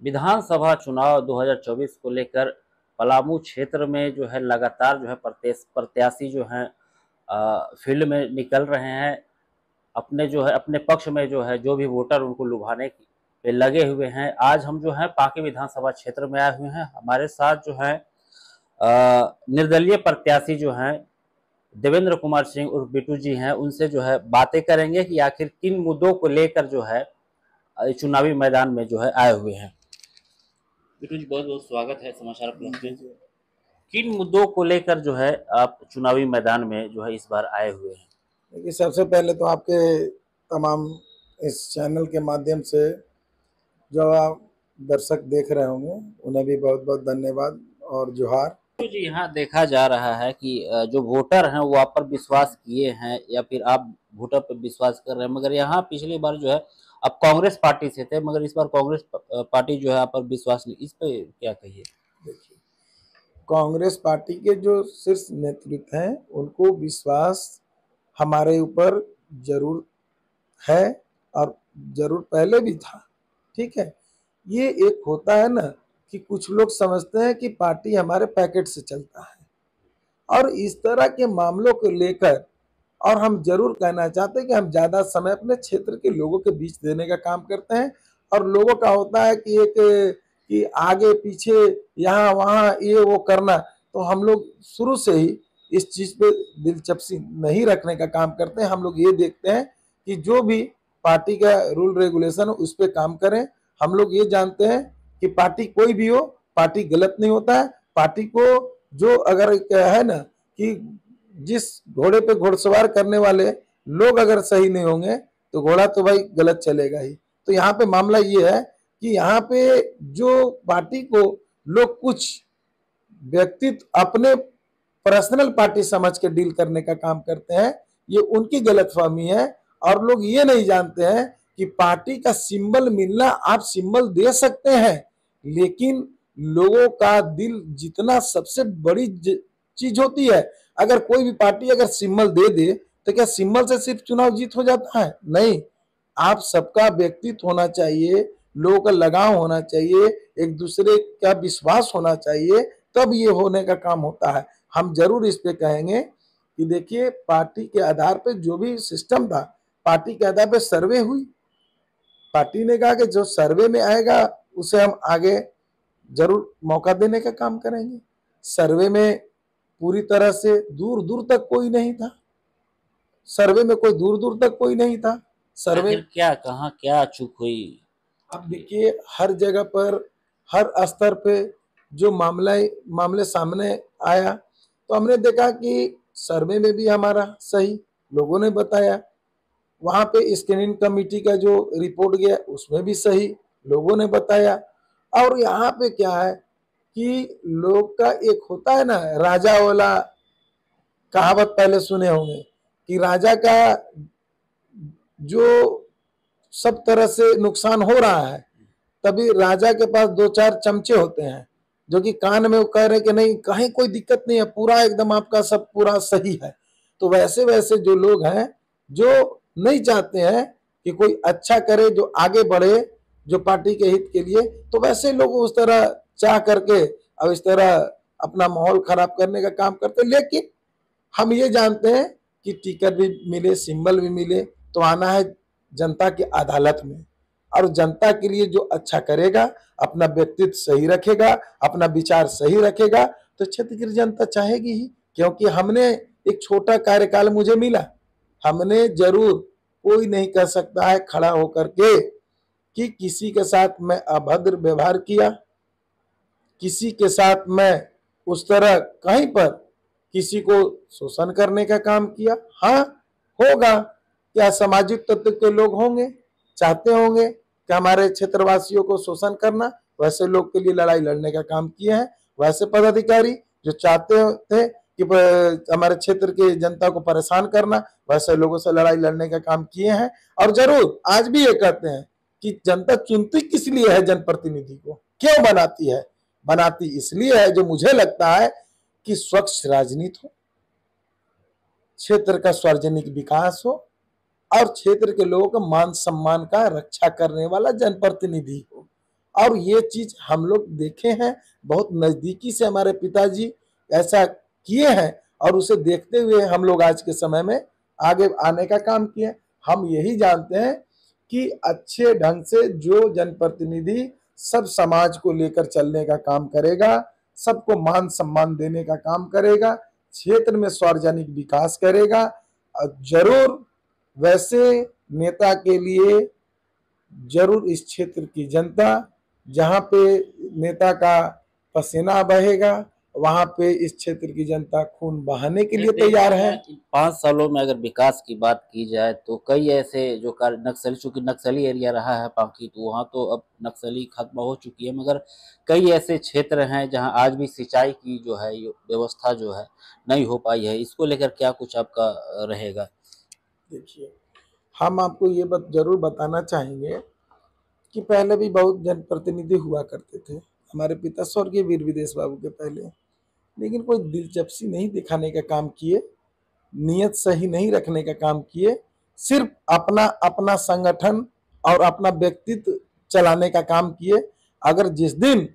विधानसभा चुनाव 2024 को लेकर पलामू क्षेत्र में जो है लगातार जो है प्रत्याशी जो हैं फील्ड में निकल रहे हैं। अपने जो है अपने पक्ष में जो है जो भी वोटर उनको लुभाने पे लगे हुए हैं। आज हम जो है पांकी विधानसभा क्षेत्र में आए हुए हैं। हमारे साथ जो है निर्दलीय प्रत्याशी जो हैं देवेंद्र कुमार सिंह उर्फ बिट्टू जी हैं। उनसे जो है बातें करेंगे कि आखिर किन मुद्दों को लेकर जो है चुनावी मैदान में जो है आए हुए हैं। बिट्टू जी, बहुत बहुत स्वागत है समाचार प्लस जी में। जी। किन मुद्दों को लेकर जो है आप चुनावी मैदान में जो है इस बार आए हुए हैं? देखिए, सबसे पहले तो आपके तमाम इस चैनल के माध्यम से जो आप दर्शक देख रहे होंगे उन्हें भी बहुत बहुत धन्यवाद और जोहार। तो जी, यहाँ देखा जा रहा है कि जो वोटर हैं वो आप पर विश्वास किए हैं या फिर आप वोटर पर विश्वास कर रहे हैं, मगर यहाँ पिछली बार जो है आप कांग्रेस पार्टी से थे, मगर इस बार कांग्रेस पार्टी जो है आप पर विश्वास नहीं। इस पे क्या कहिए? देखिए, कांग्रेस पार्टी के जो शीर्ष नेतृत्व हैं उनको विश्वास हमारे ऊपर जरूर है और जरूर पहले भी था। ठीक है, ये एक होता है ना कि कुछ लोग समझते हैं कि पार्टी हमारे पैकेट से चलता है, और इस तरह के मामलों को लेकर और हम जरूर कहना चाहते हैं कि हम ज़्यादा समय अपने क्षेत्र के लोगों के बीच देने का काम करते हैं। और लोगों का होता है कि एक कि आगे पीछे यहाँ वहाँ ये वो करना, तो हम लोग शुरू से ही इस चीज़ पे दिलचस्पी नहीं रखने का काम करते हैं। हम लोग ये देखते हैं कि जो भी पार्टी का रूल रेगुलेशन उस पर काम करें। हम लोग ये जानते हैं कि पार्टी कोई भी हो, पार्टी गलत नहीं होता है। पार्टी को जो अगर है ना कि जिस घोड़े पे घोड़सवार करने वाले लोग अगर सही नहीं होंगे तो घोड़ा तो भाई गलत चलेगा ही। तो यहाँ पे मामला ये है कि यहाँ पे जो पार्टी को लोग कुछ व्यक्तित्व अपने पर्सनल पार्टी समझ के डील करने का काम करते हैं, ये उनकी गलतफहमी है। और लोग ये नहीं जानते हैं कि पार्टी का सिंबल मिलना, आप सिंबल दे सकते हैं, लेकिन लोगों का दिल जितना सबसे बड़ी चीज होती है। अगर कोई भी पार्टी अगर सिंबल दे दे तो क्या सिंबल से सिर्फ चुनाव जीत हो जाता है? नहीं, आप सबका व्यक्तित्व होना चाहिए, लोगों का लगाव होना चाहिए, एक दूसरे का विश्वास होना चाहिए, तब ये होने का काम होता है। हम जरूर इस पे कहेंगे कि देखिए, पार्टी के आधार पे जो भी सिस्टम था, पार्टी के आधार पे सर्वे हुई। पार्टी ने कहा कि जो सर्वे में आएगा उसे हम आगे जरूर मौका देने का काम करेंगे। सर्वे में पूरी तरह से दूर दूर तक कोई नहीं था, सर्वे में कोई दूर दूर तक कोई नहीं था। सर्वे आखिर क्या कहाँ क्या चूक हुई? अब देखिए, हर जगह पर हर स्तर पे जो मामले सामने आया, तो हमने देखा कि सर्वे में भी हमारा सही, लोगों ने बताया। वहां पे स्क्रीनिंग कमेटी का जो रिपोर्ट गया उसमें भी सही, लोगों ने बताया। और यहाँ पे क्या है कि लोग का एक होता है ना, राजा वाला कहावत पहले सुने होंगे कि राजा का जो सब तरह से नुकसान हो रहा है, तभी राजा के पास दो चार चमचे होते हैं जो कि कान में वो कह रहे कि नहीं, कहीं कोई दिक्कत नहीं है, पूरा एकदम आपका सब पूरा सही है। तो वैसे वैसे जो लोग हैं जो नहीं चाहते हैं कि कोई अच्छा करे, जो आगे बढ़े, जो पार्टी के हित के लिए, तो वैसे लोग उस तरह चाह करके और इस तरह अपना माहौल खराब करने का काम करते। लेकिन हम ये जानते हैं कि टिकट भी मिले, सिंबल भी मिले, तो आना है जनता की अदालत में। और जनता के लिए जो अच्छा करेगा, अपना व्यक्तित्व सही रखेगा, अपना विचार सही रखेगा, तो क्षेत्र की जनता चाहेगी ही। क्योंकि हमने एक छोटा कार्यकाल मुझे मिला, हमने जरूर, कोई नहीं कह सकता है खड़ा होकर के कि किसी के साथ मैं अभद्र व्यवहार किया, किसी के साथ मैं उस तरह कहीं पर किसी को शोषण करने का काम किया। हाँ, होगा, क्या सामाजिक तत्व के लोग होंगे, चाहते होंगे कि हमारे क्षेत्रवासियों को शोषण करना, वैसे लोग के लिए लड़ाई लड़ने का काम किए हैं। वैसे पदाधिकारी जो चाहते थे कि हमारे क्षेत्र की जनता को परेशान करना, वैसे लोगों से लड़ाई लड़ने का काम किए हैं। और जरूर आज भी ये कहते हैं कि जनता चुनती किस लिए है, जनप्रतिनिधि को क्यों बनाती है? बनाती इसलिए है, जो मुझे लगता है कि स्वच्छ राजनीति हो, क्षेत्र का सार्वजनिक विकास हो, और क्षेत्र के लोगों का मान सम्मान का रक्षा करने वाला जनप्रतिनिधि हो। और ये चीज हम लोग देखे हैं, बहुत नजदीकी से हमारे पिताजी ऐसा किए हैं और उसे देखते हुए हम लोग आज के समय में आगे आने का काम किए। हम यही जानते हैं कि अच्छे ढंग से जो जनप्रतिनिधि सब समाज को लेकर चलने का काम करेगा, सबको मान सम्मान देने का काम करेगा, क्षेत्र में सार्वजनिक विकास करेगा, जरूर वैसे नेता के लिए जरूर इस क्षेत्र की जनता, जहाँ पे नेता का पसीना बहेगा, वहां पे इस क्षेत्र की जनता खून बहाने के लिए तैयार है। 5 सालों में अगर विकास की बात की जाए तो कई ऐसे जो कार्य नक्सली, चूंकि नक्सली एरिया रहा है पांकी, तो वहाँ तो अब नक्सली खत्म हो चुकी है, मगर कई ऐसे क्षेत्र हैं जहाँ आज भी सिंचाई की जो है व्यवस्था जो है नहीं हो पाई है। इसको लेकर क्या कुछ आपका रहेगा? देखिए, हम आपको ये जरूर बताना चाहेंगे कि पहले भी बहुत जनप्रतिनिधि हुआ करते थे, हमारे पिता स्वर्गीय वीर विदेश बाबू के पहले, लेकिन कोई दिलचस्पी नहीं दिखाने का काम किए, नियत सही नहीं रखने का काम किए, सिर्फ अपना अपना संगठन और अपना व्यक्तित्व चलाने का काम किए। अगर जिस दिन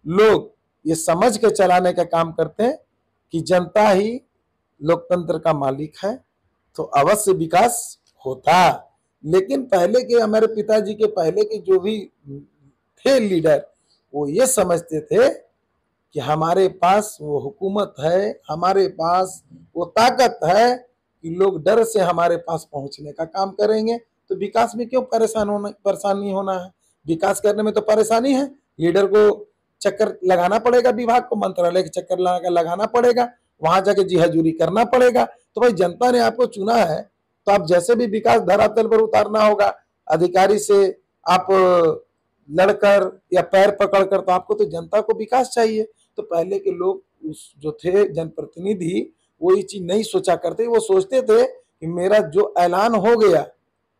लोग ये समझ के चलाने का काम करते हैं कि जनता ही लोकतंत्र का मालिक है, तो अवश्य विकास होता। लेकिन पहले के हमारे पिताजी के पहले के जो भी थे लीडर, वो ये समझते थे कि हमारे पास वो हुकूमत है, हमारे पास वो ताकत है कि लोग डर से हमारे पास पहुंचने का काम करेंगे, तो विकास में क्यों परेशानी होना है? विकास करने में तो परेशानी है, लीडर को चक्कर लगाना पड़ेगा, विभाग को मंत्रालय के चक्कर लगाना पड़ेगा, वहां जाके जी हजूरी करना पड़ेगा। तो भाई जनता ने आपको चुना है, तो आप जैसे भी विकास धरातल पर उतारना होगा, अधिकारी से आप लड़कर या पैर पकड़कर, तो आपको तो जनता को विकास चाहिए। तो पहले के लोग उस जो थे जनप्रतिनिधि, वो ये चीज नहीं सोचा करते, वो सोचते थे कि मेरा जो ऐलान हो गया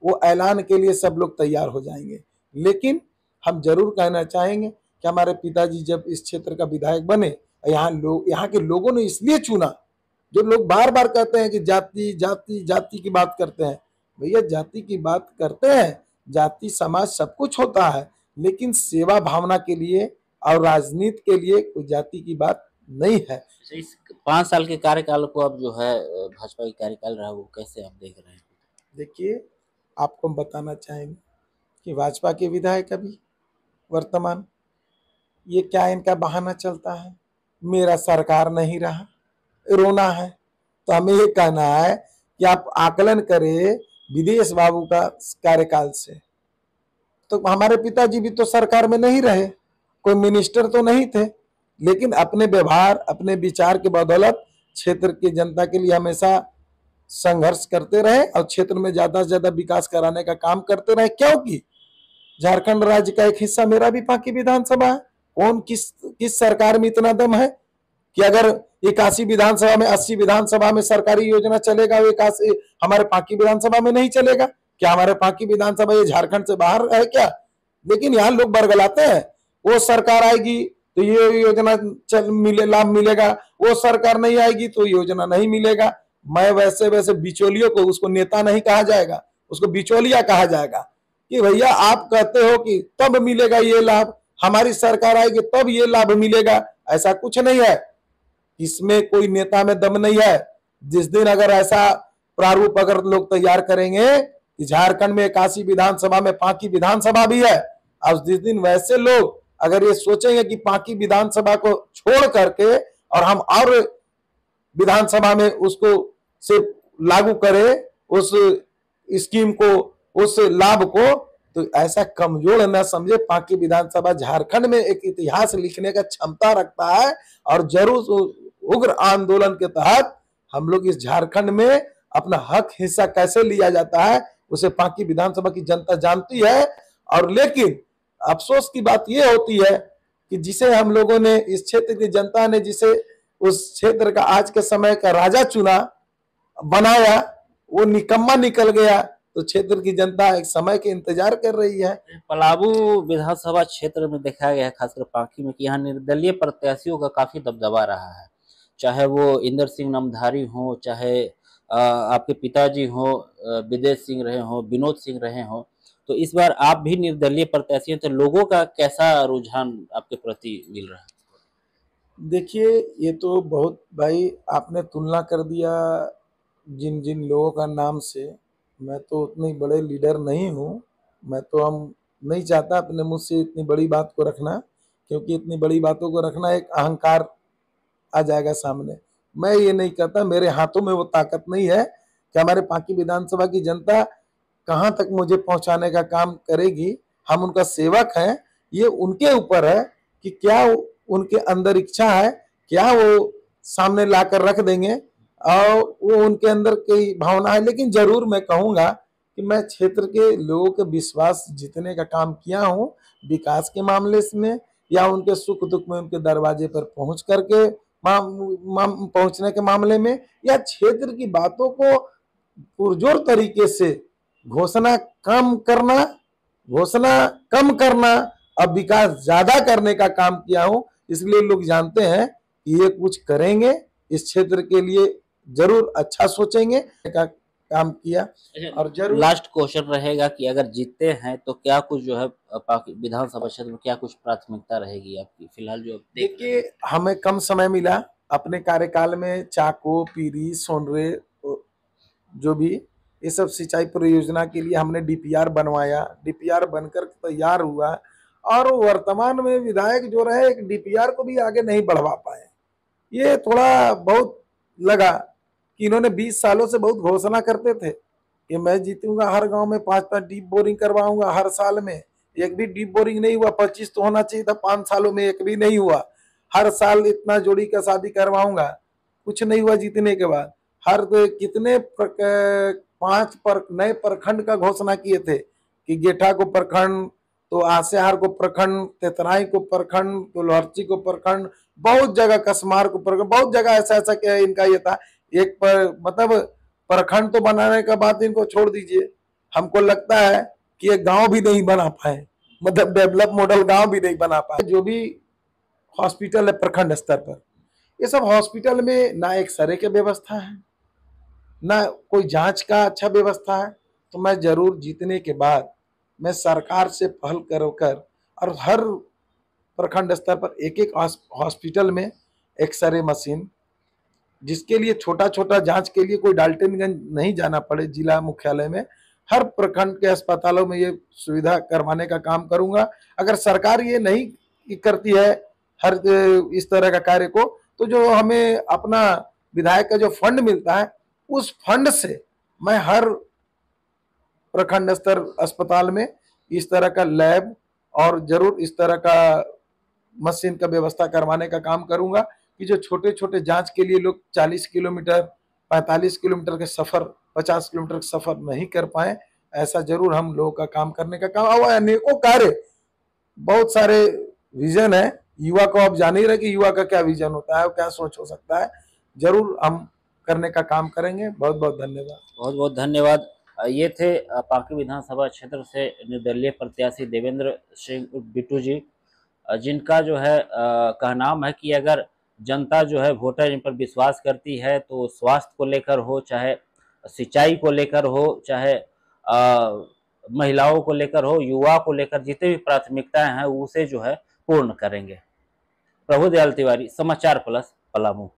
वो ऐलान के लिए सब लोग तैयार हो जाएंगे। लेकिन हम जरूर कहना चाहेंगे कि हमारे पिताजी जब इस क्षेत्र का विधायक बने, यहाँ के लोगों ने इसलिए चुना, जो लोग बार बार कहते हैं कि जाति जाति जाति की बात करते हैं, भैया जाति की बात करते हैं, जाति समाज सब कुछ होता है, लेकिन सेवा भावना के लिए और राजनीति के लिए कोई जाति की बात नहीं है। इस 5 साल के कार्यकाल को अब जो है भाजपा की कार्यकाल रहा, वो कैसे आप देख रहे हैं? देखिए, आपको हम बताना चाहेंगे कि भाजपा के विधायक अभी वर्तमान, ये क्या इनका बहाना चलता है, मेरा सरकार नहीं रहा, रोना है। तो हमें ये कहना है कि आप आकलन करें विदेश बाबू का कार्यकाल से, तो हमारे पिताजी भी तो सरकार में नहीं रहे, कोई मिनिस्टर तो नहीं थे, लेकिन अपने व्यवहार, अपने विचार के बदौलत क्षेत्र की जनता के लिए हमेशा संघर्ष करते रहे और क्षेत्र में ज्यादा से ज्यादा विकास कराने का काम करते रहे। क्योंकि झारखंड राज्य का एक हिस्सा मेरा भी पांकी विधानसभा है। कौन किस सरकार में इतना दम है कि अगर 81 विधानसभा में 80 विधानसभा में सरकारी योजना चलेगा, वो 81 हमारे पांकी विधानसभा में नहीं चलेगा? क्या हमारे पांकी विधानसभा ये झारखंड से बाहर है क्या? लेकिन यहाँ लोग बरगलाते हैं, वो सरकार आएगी तो ये योजना लाभ मिलेगा, वो सरकार नहीं आएगी तो योजना नहीं मिलेगा। मैं वैसे बिचौलियों को, उसको नेता नहीं कहा जाएगा, उसको बिचौलिया कहा जाएगा कि भैया आप कहते हो कि तब मिलेगा ये लाभ, हमारी सरकार आएगी तब ये लाभ मिलेगा, ऐसा कुछ नहीं है। इसमें कोई नेता में दम नहीं है। जिस दिन अगर ऐसा प्रारूप अगर लोग तैयार करेंगे कि झारखंड में 81 विधानसभा में पांकी विधानसभा भी है, और जिस दिन वैसे लोग अगर ये सोचेंगे कि पांकी विधानसभा को छोड़ करके और हम और विधानसभा में उसको सिर्फ लागू करें, उस स्कीम को, उस लाभ को, तो ऐसा कमजोर न समझे। पांकी विधानसभा झारखंड में एक इतिहास लिखने का क्षमता रखता है, और जरूर उग्र आंदोलन के तहत हम लोग इस झारखंड में अपना हक हिस्सा कैसे लिया जाता है उसे पांकी विधानसभा की जनता जानती है। और लेकिन अफसोस की बात यह होती है कि जिसे हम लोगों ने, इस क्षेत्र की जनता ने जिसे उस क्षेत्र का आज के समय का राजा चुना, बनाया, वो निकम्मा निकल गया। तो क्षेत्र की जनता एक समय के इंतजार कर रही है। पलामू विधानसभा क्षेत्र में देखा गया है, खासकर पांकी में, कि यहाँ निर्दलीय प्रत्याशियों का काफी दबदबा रहा है, चाहे वो इंदर सिंह नामधारी हो, चाहे आपके पिताजी हो विदेश सिंह रहे हो, विनोद सिंह रहे हो। तो इस बार आप भी निर्दलीय प्रत्याशी हैं, तो लोगों का कैसा रुझान आपके प्रति मिल रहा है? देखिए, ये तो बहुत भाई आपने तुलना कर दिया जिन जिन लोगों का नाम से। मैं तो उतने बड़े लीडर नहीं हूँ। मैं तो हम नहीं चाहता अपने मुँह से इतनी बड़ी बात को रखना, क्योंकि इतनी बड़ी बातों को रखना एक अहंकार आ जाएगा सामने। मैं ये नहीं करता, मेरे हाथों में वो ताकत नहीं है कि हमारे पांकी विधानसभा की जनता कहाँ तक मुझे पहुंचाने का काम करेगी। हम उनका सेवक हैं, ये उनके ऊपर है कि क्या उनके अंदर इच्छा है, क्या वो सामने लाकर रख देंगे, और वो उनके अंदर कई भावना है। लेकिन जरूर मैं कहूंगा कि मैं क्षेत्र के लोगों के विश्वास जीतने का काम किया हूँ, विकास के मामले में या उनके सुख दुख में उनके दरवाजे पर पहुंच करके पहुंचने के मामले में, या क्षेत्र की बातों को पुरजोर तरीके से घोषणा कम करना घोषणा कम करना अब विकास ज्यादा करने का काम किया हूं। इसलिए लोग जानते हैं कि ये कुछ करेंगे, इस क्षेत्र के लिए जरूर अच्छा सोचेंगे का काम किया। और जरूर लास्ट क्वेश्चन रहेगा कि अगर जीतते हैं तो क्या कुछ जो है विधानसभा क्षेत्र में क्या कुछ प्राथमिकता रहेगी आपकी फिलहाल जो देखिए, हमें कम समय मिला अपने कार्यकाल में। चाको, पीरी, सोनरे, जो भी ये सब सिंचाई परियोजना के लिए हमने डीपीआर बनवाया, डीपीआर बनकर तैयार हुआ, और वर्तमान में विधायक जो रहे एक डीपीआर को भी आगे नहीं बढ़वा पाए। ये थोड़ा बहुत लगा कि इन्होंने 20 सालों से बहुत घोषणा करते थे कि मैं जीतूंगा, हर गांव में 5-5 डीप बोरिंग करवाऊंगा हर साल में। एक भी डीप बोरिंग नहीं हुआ। 25 तो होना चाहिए था, 5 सालों में एक भी नहीं हुआ। हर साल इतना जोड़ी का शादी करवाऊंगा, कुछ नहीं हुआ जीतने के बाद। हर कितने 5 नए प्रखंड का घोषणा किए थे कि गेठा को प्रखंड, तो आसेहार को प्रखंड, तेतराई को प्रखंड, तो लोहरची को प्रखंड, बहुत जगह कसमार को प्रखंड, बहुत जगह ऐसा ऐसा क्या इनका ये था। एक पर मतलब प्रखंड तो बनाने का बात इनको छोड़ दीजिए, हमको लगता है कि एक गांव भी नहीं बना पाए, मतलब डेवलप मॉडल गांव भी नहीं बना पाए। जो भी हॉस्पिटल है प्रखंड स्तर पर, ये सब हॉस्पिटल में ना एक सरे की व्यवस्था है, ना कोई जांच का अच्छा व्यवस्था है। तो मैं जरूर जीतने के बाद मैं सरकार से पहल कर और हर प्रखंड स्तर पर एक एक हॉस्पिटल में एक्सरे मशीन, जिसके लिए छोटा छोटा जांच के लिए कोई डाल्टनगंज नहीं जाना पड़े जिला मुख्यालय में, हर प्रखंड के अस्पतालों में ये सुविधा करवाने का काम करूंगा। अगर सरकार ये नहीं करती है हर इस तरह का कार्य को, तो जो हमें अपना विधायक का जो फंड मिलता है, उस फंड से मैं हर प्रखंड स्तर अस्पताल में इस तरह का लैब और जरूर इस तरह का मशीन का व्यवस्था करवाने का काम करूंगा कि जो छोटे छोटे जांच के लिए लोग 40 किलोमीटर 45 किलोमीटर के सफर 50 किलोमीटर का सफर नहीं कर पाए, ऐसा जरूर हम लोगों का काम करने का काम। और अनेकों कार्य, बहुत सारे विजन है। युवा को आप जान ही रहे कि युवा का क्या विजन होता है, क्या सोच हो सकता है। जरूर हम करने का काम करेंगे। बहुत बहुत धन्यवाद। बहुत बहुत धन्यवाद। ये थे पांकी विधानसभा क्षेत्र से निर्दलीय प्रत्याशी देवेंद्र सिंह बिट्टू जी, जिनका जो है कहनाम है कि अगर जनता जो है वोटर इन पर विश्वास करती है तो स्वास्थ्य को लेकर हो, चाहे सिंचाई को लेकर हो, चाहे महिलाओं को लेकर हो, युवा को लेकर, जितने भी प्राथमिकताएं हैं उसे जो है पूर्ण करेंगे। प्रभुदयाल तिवारी, समाचार प्लस, पलामू।